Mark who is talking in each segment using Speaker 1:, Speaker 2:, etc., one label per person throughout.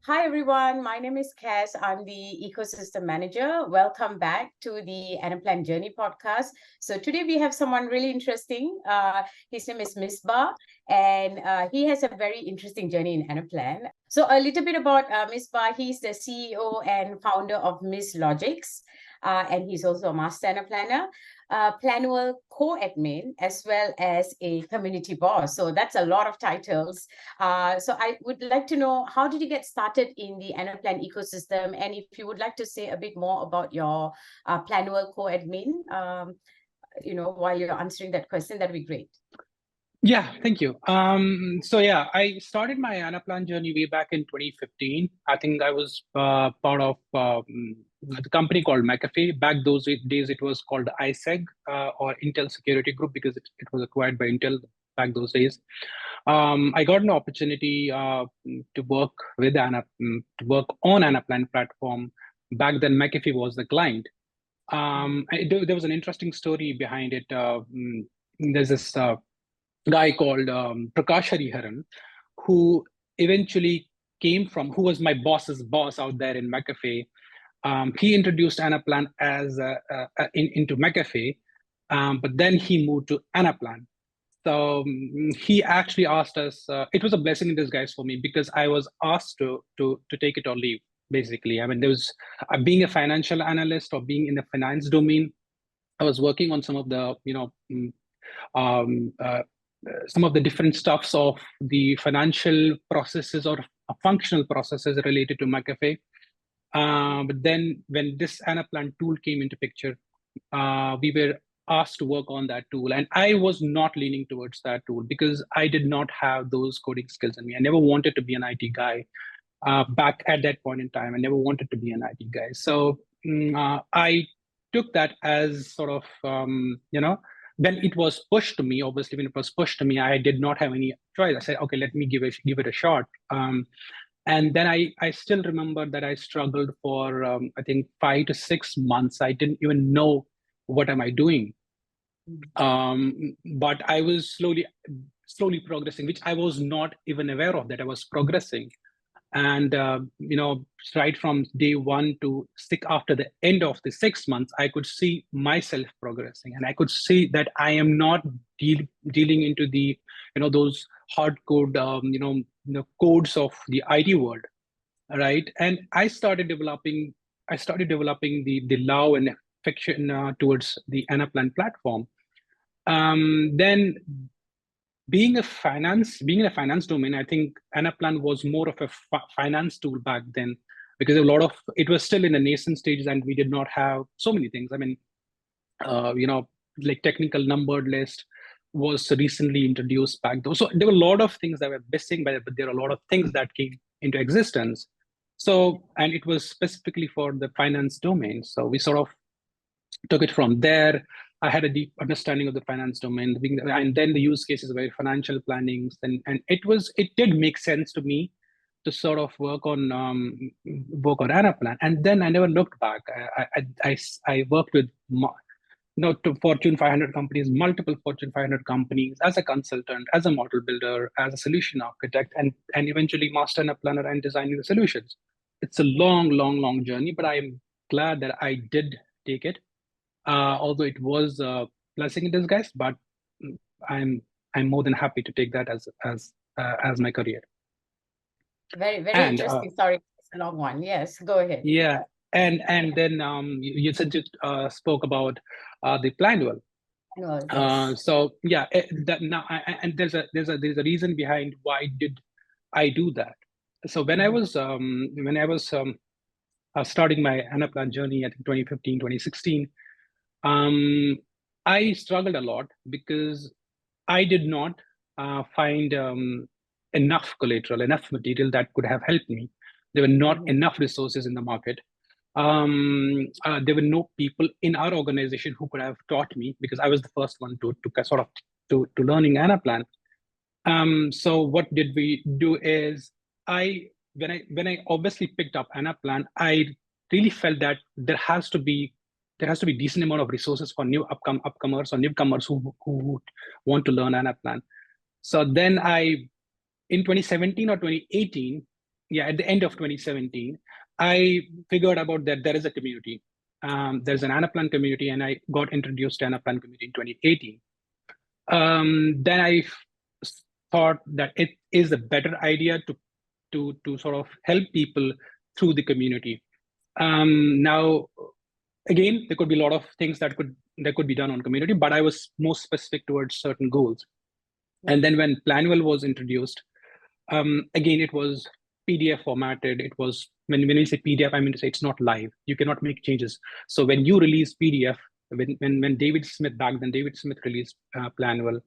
Speaker 1: Hi, everyone. My name is Cass. I'm the ecosystem manager. Welcome back to the Anaplan Journey podcast. So today we have someone really interesting. His name is Misbah, and he has a very interesting journey in Anaplan. So a little bit about Misbah. He's the CEO and founder of Miss Logics, and he's also a master Anaplanner, Planual co-admin, as well as a community boss. So that's a lot of titles. So I would like to know, how did you get started in the Anaplan ecosystem? And if you would like to say a bit more about your Planual co-admin, while you're answering that question, that'd be great.
Speaker 2: Yeah, thank you. So I started my Anaplan journey way back in 2015. I think I was part of the company called McAfee. Back those days, it was called ISEG or Intel Security Group because it was acquired by Intel back those days. I got an opportunity to work with to work on Anaplan platform. Back then, McAfee was the client. There was an interesting story behind it. There's this guy called Prakash Hariharan, who eventually who was my boss's boss out there in McAfee. He introduced Anaplan into McAfee, but then he moved to Anaplan. So he actually asked us. It was a blessing in disguise for me because I was asked to take it or leave. Basically, I mean, there was being a financial analyst or being in the finance domain. I was working on some of the um, uh, some of the different stuffs of the financial processes or functional processes related to McAfee. But then when this Anaplan tool came into picture, we were asked to work on that tool. And I was not leaning towards that tool because I did not have those coding skills in me. I never wanted to be an IT guy back at that point in time. I never wanted to be an IT guy. So I took that as sort of, when it was pushed to me, obviously, when it was pushed to me, I did not have any choice. I said, okay, let me give it a shot. And then I still remember that I struggled for, I think, 5 to 6 months. I didn't even know what am I doing. But I was slowly progressing, which I was not even aware of that I was progressing. And right from day one to stick after the end of the 6 months, I could see myself progressing, and I could see that I am not dealing into the those hard code codes of the IT world, right? And I started developing the love and affection towards the Anaplan platform. Then being in a finance domain, I think Anaplan was more of a finance tool back then because it was still in the nascent stages and we did not have so many things. I mean, like technical numbered list was recently introduced back though. So there were a lot of things that were missing, but there are a lot of things that came into existence. So, and it was specifically for the finance domain. So we sort of took it from there. I had a deep understanding of the finance domain, and then the use cases were financial plannings, and it did make sense to me to sort of work on Anaplan. And then I never looked back. I worked with to Fortune 500 companies, multiple Fortune 500 companies as a consultant, as a model builder, as a solution architect, and eventually master Anaplanner and designing the solutions. It's a long journey, but I'm glad that I did take it, although it was a blessing in disguise. But I'm more than happy to take that as my career.
Speaker 1: Very
Speaker 2: And
Speaker 1: interesting. Sorry, it's a long one. Yes, go ahead.
Speaker 2: yeah, and then you said you spoke about the Planwell.
Speaker 1: Yes.
Speaker 2: So yeah, that now and there's a reason behind why did I do that. So when I was starting my Anaplan journey, I think 2015, 2016, I struggled a lot because I did not find enough collateral, enough material that could have helped me. There were not enough resources in the market. There were no people in our organization who could have taught me because I was the first one to sort of to learning Anaplan. So what did we do is when I obviously picked up Anaplan, I really felt that there has to be decent amount of resources for new upcomers or newcomers who want to learn Anaplan. So then in 2017 or 2018, at the end of 2017, I figured about that there is a community. There's an Anaplan community, and I got introduced to Anaplan community in 2018. Then I thought that it is a better idea to sort of help people through the community. Now, again, there could be a lot of things that could be done on community, but I was more specific towards certain goals. And then when Planwell was introduced, again, it was PDF formatted. It was, when we say PDF, I mean to say it's not live. You cannot make changes. So when you release PDF, when David Smith, back then David Smith released Planwell,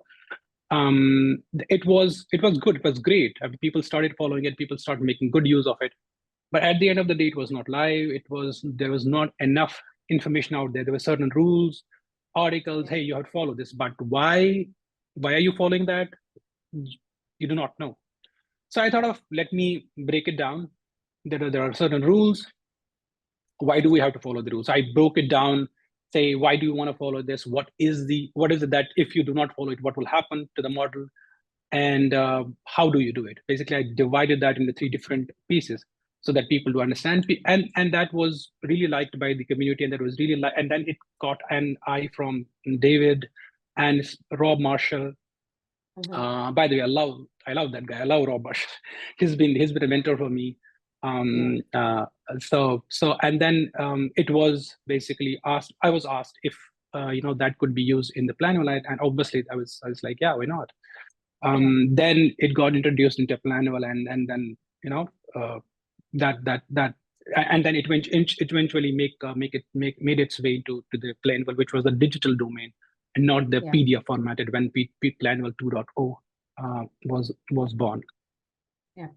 Speaker 2: it was good. It was great. I mean, people started following it. People started making good use of it. But at the end of the day, it was not live. There was not enough information out there. There were certain rules, articles. Hey, you have to follow this. But why are you following that? You do not know. So I thought of, let me break it down. There are certain rules. Why do we have to follow the rules? I broke it down. Say, why do you want to follow this? What is it that if you do not follow it, what will happen to the model? And how do you do it? Basically, I divided that into 3 different pieces so that people do understand. And that was really liked by the community, and that was really and then it got an eye from David and Rob Marshall. By the way, I love that guy. I love Rob Marshall. He's been a mentor for me. So and then it was basically asked. I was asked if that could be used in the Planwell, and obviously I was like, yeah, why not? Then it got introduced into Planwell, and then that and then it eventually made its way to the Planwell, which was the digital domain and not the PDF formatted when Planwell 2.0 was born.
Speaker 1: Yeah.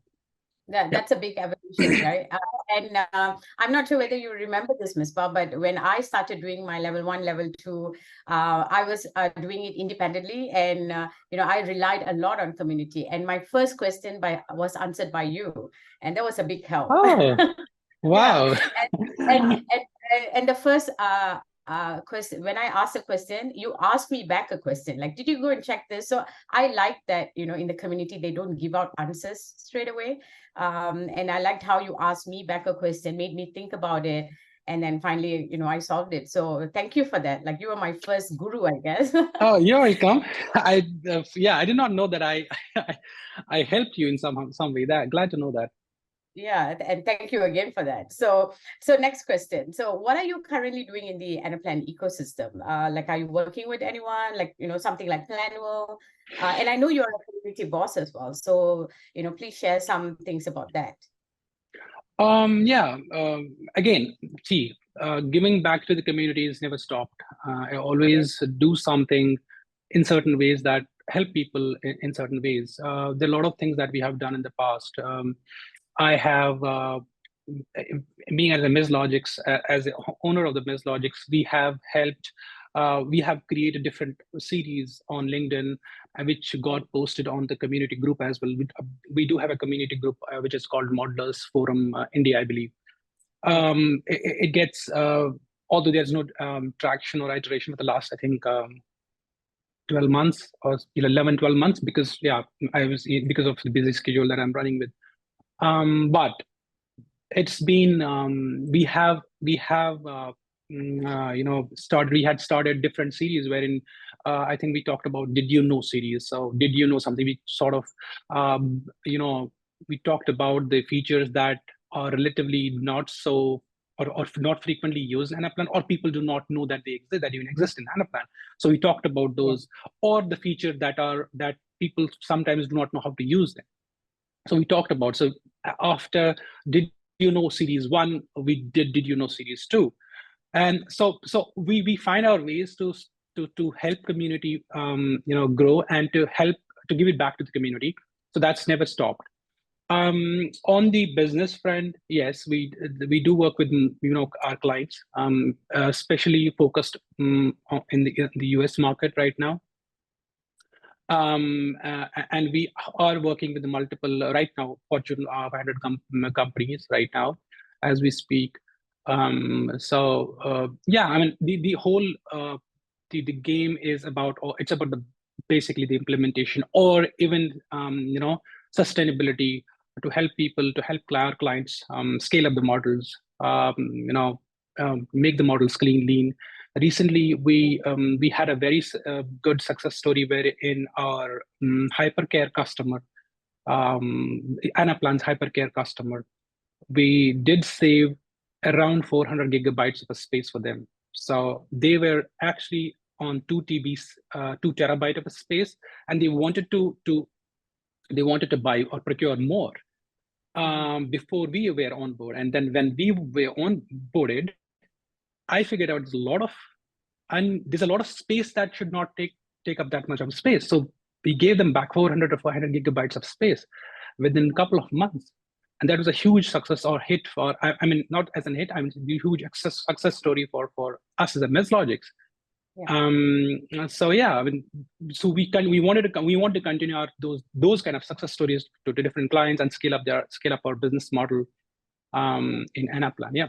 Speaker 1: That's a big evolution, right? And I'm not sure whether you remember this, Misbah, but when I started doing my level 1, level 2, I was doing it independently, and I relied a lot on community. And my first question was answered by you, and that was a big help.
Speaker 2: Oh, wow!
Speaker 1: And the first question, when I asked a question, you asked me back a question, like, did you go and check this? So I like that, in the community, they don't give out answers straight away. And I liked how you asked me back a question, made me think about it. And then finally, I solved it. So thank you for that. Like, you were my first guru, I guess.
Speaker 2: Oh, you're welcome. I did not know that I helped you in some way. Glad to know that.
Speaker 1: Yeah, and thank you again for that. So next question. So what are you currently doing in the Anaplan ecosystem? Like, are you working with anyone, like, something like Planwell? And I know you're a community boss as well. So, please share some things about that.
Speaker 2: Again, see, giving back to the community has never stopped. I always do something in certain ways that help people in certain ways. There are a lot of things that we have done in the past. I have, being as a MisLogix, as the owner of the MisLogix, we have helped, we have created different series on LinkedIn, which got posted on the community group as well. We do have a community group, which is called Modelers Forum India, I believe. It gets, although there's no traction or iteration for the last, I think, 12 months or 11, 12 months, because because of the busy schedule that I'm running with. But it's been we had started different series wherein I think we talked about did you know series. So did you know something? We sort of we talked about the features that are relatively not so or not frequently used in Anaplan, or people do not know that they even exist in Anaplan. So we talked about those, or the features that people sometimes do not know how to use them. So we talked about, so after did you know series 1, we did you know series 2, and so we find our ways to help community grow and to give it back to the community. So that's never stopped. On the business front, yes, we do work with our clients, especially focused in the US market right now. And we are working with multiple right now Fortune 500 companies right now as we speak. I mean, the whole the game is about, or it's about basically the implementation, or even sustainability to help people, to help our clients scale up the models, make the models clean, lean. Recently, we had a very good success story wherein our hypercare customer, Anaplan's hypercare customer, we did save around 400 gigabytes of a space for them. So they were actually on 2 TBs, 2 terabyte of a space, and they wanted to buy or procure more before we were on board. And then when we were onboarded, I figured out there's a lot of space that should not take up that much of space. So we gave them back 400 or 500 gigabytes of space within a couple of months. And that was a huge success or hit for, I mean, not as an hit, I mean, a huge success story for us as a Meslogics. Yeah. So yeah, I mean, so we want to continue those kind of success stories to different clients and scale up our business model in Anaplan. Yeah.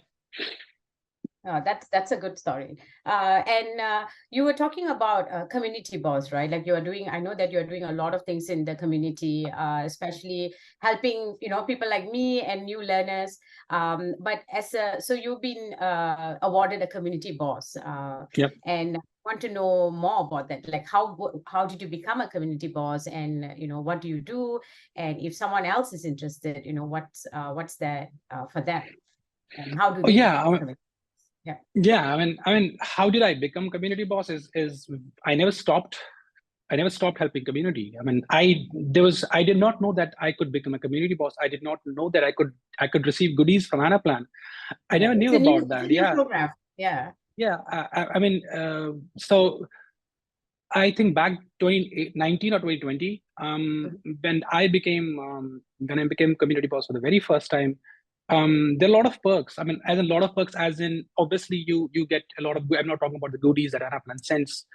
Speaker 1: That's a good story. And you were talking about community boss, right? Like I know that you're doing a lot of things in the community, especially helping, people like me and new learners. But so you've been awarded a community boss.
Speaker 2: Yep.
Speaker 1: And I want to know more about that. Like how did you become a community boss, and what do you do? And if someone else is interested, what's that for them? And how do they become a community?
Speaker 2: Yeah. I mean, how did I become community boss? Is I never stopped helping community. I mean, I did not know that I could become a community boss. I did not know that I could receive goodies from Anaplan. I never knew about that.
Speaker 1: It's a new program. Yeah.
Speaker 2: Yeah. I mean, so I think back 2019 or 2020, when I became community boss for the very first time. There are a lot of perks. I mean, as a lot of perks, as in obviously you get a lot of. I'm not talking about the goodies that Anaplan sends.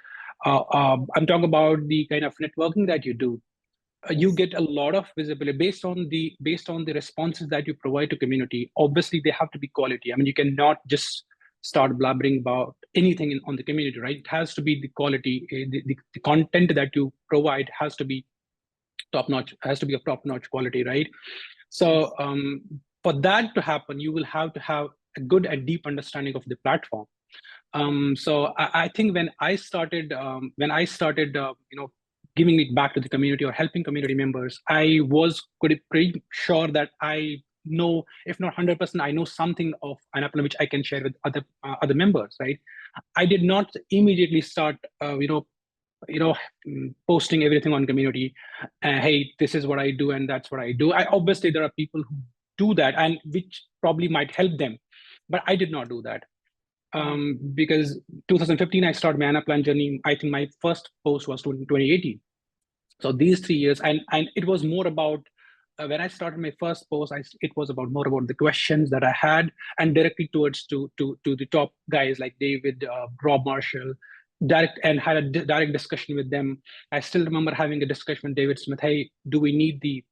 Speaker 2: I'm talking about the kind of networking that you do. You get a lot of visibility based on the responses that you provide to community. Obviously, they have to be quality. I mean, you cannot just start blabbering about anything on the community, right? It has to be the quality. The content that you provide has to be top notch. Has to be of top notch quality, right? So for that to happen, you will have to have a good and deep understanding of the platform. So I think when I started, giving it back to the community or helping community members, I was pretty sure that I know, if not 100%, I know something of Anaplan which I can share with other members, right? I did not immediately start, posting everything on community. Hey, this is what I do and that's what I do. Obviously there are people who do that and which probably might help them, but I did not do that. Because 2015 I started my Anaplan journey. I think my first post was 2018. So these 3 years, and it was more about when I started my first post, it was more about the questions that I had and directly towards to the top guys like David, Rob Marshall, and had a direct discussion with them. I still remember having a discussion with David Smith. Hey, do we need the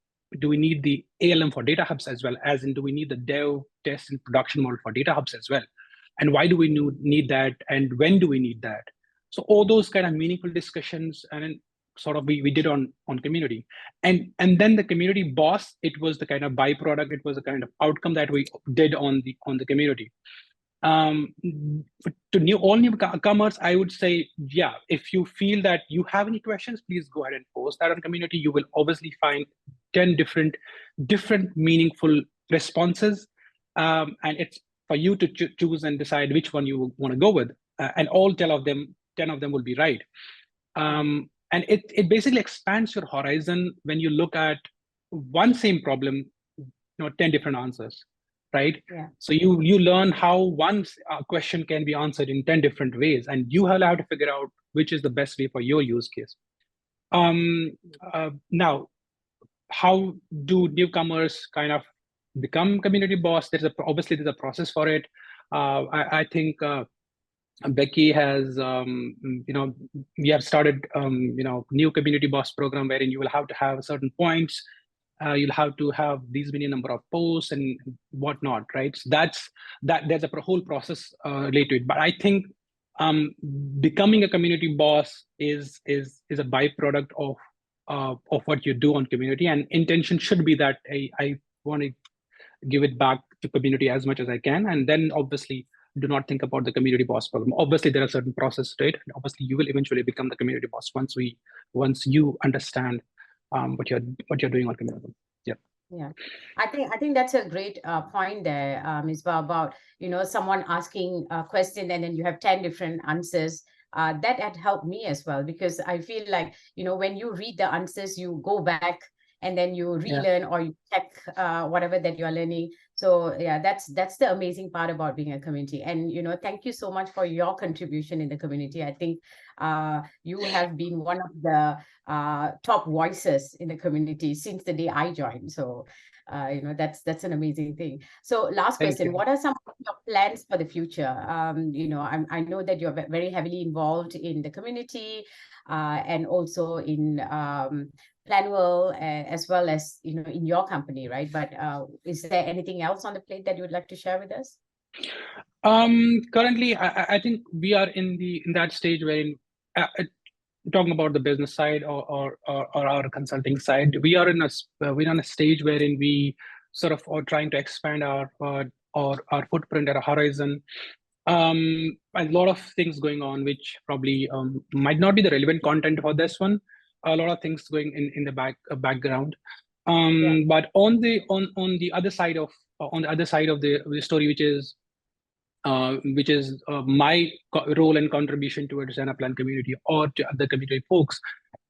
Speaker 2: ALM for data hubs as well? As in, do we need the dev, test, and production model for data hubs as well? And why do we need that? And when do we need that? So all those kind of meaningful discussions, and sort of we did on community. And then the community boss, it was the kind of byproduct, it was a kind of outcome that we did on the community. To all newcomers, I would say, yeah, if you feel that you have any questions, please go ahead and post that on community. You will obviously find 10 different meaningful responses. And it's for you to choose and decide which one you want to go with. And all 10 of them will be right. And it basically expands your horizon when you look at one same problem, 10 different answers, right?
Speaker 1: Yeah.
Speaker 2: So you learn how one question can be answered in 10 different ways, and you have to figure out which is the best way for your use case. Now, how do newcomers kind of become community boss? Obviously there's a process for it. I think Becky has, we have started, new community boss program wherein you will have to have certain points. You'll have to have these many number of posts and whatnot, right? So there's a whole process related to it. But I think becoming a community boss is a byproduct of what you do on community, and intention should be that I want to give it back to community as much as I can. And then obviously do not think about the community boss program. Obviously, there are certain processes to it. And obviously, you will eventually become the community boss once you understand what you're doing on community. Yeah.
Speaker 1: Yeah, I think that's a great point there, Misbah, about someone asking a question and then you have 10 different answers. That had helped me as well, because I feel like when you read the answers, you go back and then you relearn or you check whatever that you are learning. So yeah, that's the amazing part about being a community. And thank you so much for your contribution in the community. I think you have been one of the top voices in the community since the day I joined. So that's an amazing thing. So last
Speaker 2: Thank
Speaker 1: question,
Speaker 2: you.
Speaker 1: what are some of your plans for the future? I know that you're very heavily involved in the community and also in Planwell, as well as in your company, right? But is there anything else on the plate that you would like to share with us?
Speaker 2: Currently, I think we are in that stage wherein talking about the business side or our consulting side, we're on a stage wherein we sort of are trying to expand our footprint at a horizon. A lot of things going on, which probably might not be the relevant content for this one. A lot of things going in the background. But on the other side of the story, which is my role and contribution towards Anaplan community or to other community folks,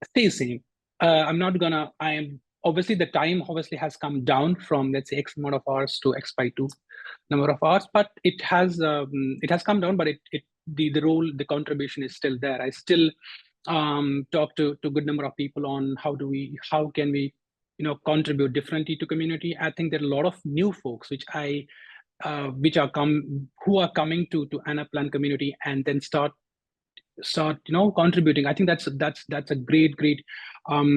Speaker 2: stays same. I'm not gonna. I am obviously the time obviously has come down from, let's say, X amount of hours to X by 2 number of hours, but it has come down. But the role, the contribution is still there. I still talk to good number of people on how can we contribute differently to community. I think there are a lot of new folks which are who are coming to Anaplan community and then start contributing. I think that's a great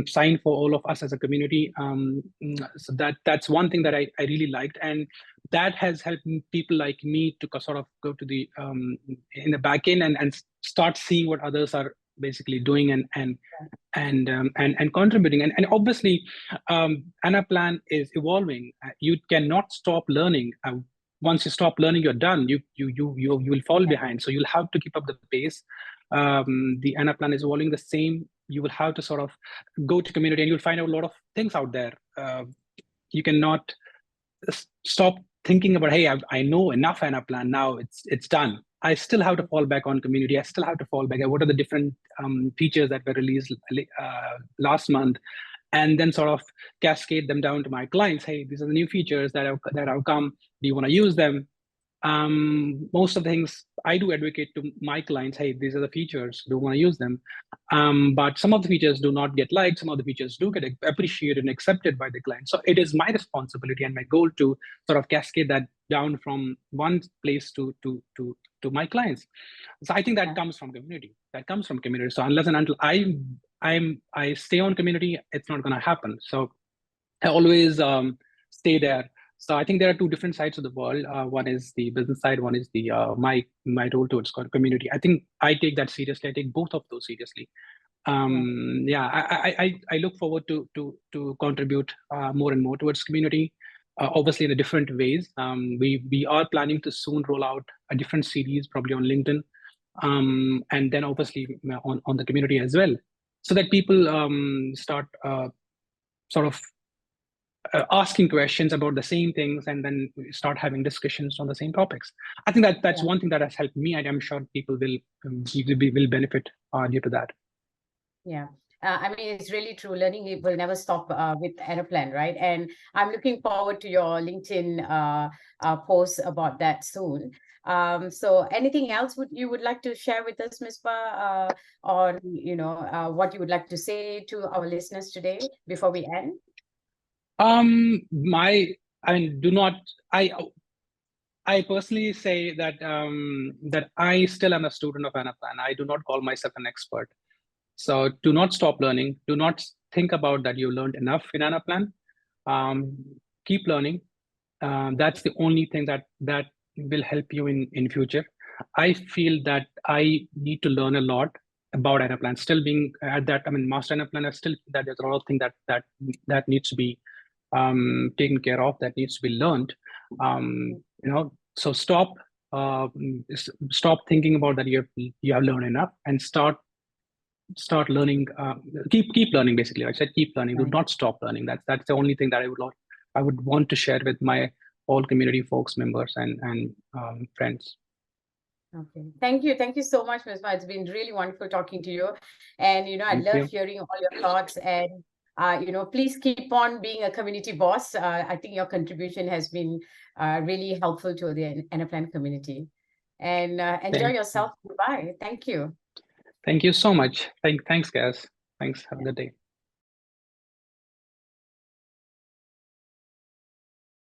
Speaker 2: sign for all of us as a community. So that's one thing that I really liked, and that has helped people like me to sort of go to the in the back end and start seeing what others are basically doing and contributing. And obviously Anaplan is evolving. You cannot stop learning. Once you stop learning, you're done. You will fall behind. So you'll have to keep up the pace. The Anaplan is evolving the same. You will have to sort of go to community and you'll find out a lot of things out there. You cannot stop thinking about, hey, I know enough Anaplan now. It's done. I still have to fall back on community. I still have to fall back. What are the different features that were released last month? And then sort of cascade them down to my clients. Hey, these are the new features that have come. Do you want to use them? Most of the things I do advocate to my clients, hey, these are the features, do you want to use them? But some of the features do not get liked, some of the features do get appreciated and accepted by the client. So it is my responsibility and my goal to sort of cascade that down from one place to my clients. So I think that comes from community. So unless and until I stay on community, it's not going to happen. So I always stay there. So I think there are two different sides of the world. One is the business side. One is the my role towards community. I think I take that seriously. I take both of those seriously. I look forward to contribute more and more towards community. Obviously, in a different ways. We are planning to soon roll out a different series, probably on LinkedIn, and then obviously on the community as well, so that people start sort of asking questions about the same things and then start having discussions on the same topics. I think that's one thing that has helped me, and I'm sure people will benefit due to that.
Speaker 1: Yeah. I mean, it's really true. Learning will never stop with Anaplan, right? And I'm looking forward to your LinkedIn post about that soon. So anything else you would like to share with us, Misbah, on what you would like to say to our listeners today before we end?
Speaker 2: I personally say that that I still am a student of Anaplan. I do not call myself an expert. So do not stop learning. Do not think about that you learned enough in Anaplan. Keep learning. That's the only thing that will help you in future. I feel that I need to learn a lot about Anaplan. Still being at that, master Anaplan, I still that there's a lot of things that needs to be taken care of, that needs to be learned. So stop thinking about that you have learned enough, and start learning. Keep learning. Basically, I said keep learning. Do
Speaker 1: Right.
Speaker 2: not stop learning. That's the only thing that I would want to share with my all community folks, members, and friends.
Speaker 1: Okay. Thank you. Thank you so much, Misbah. It's been really wonderful talking to you. And, I
Speaker 2: Thank
Speaker 1: love
Speaker 2: you.
Speaker 1: hearing all your thoughts. And, please keep on being a community boss. I think your contribution has been really helpful to the Anaplan community. And enjoy yourself. Goodbye. Thank you.
Speaker 2: Thank you so much. Thanks, guys. Thanks. Have a good day.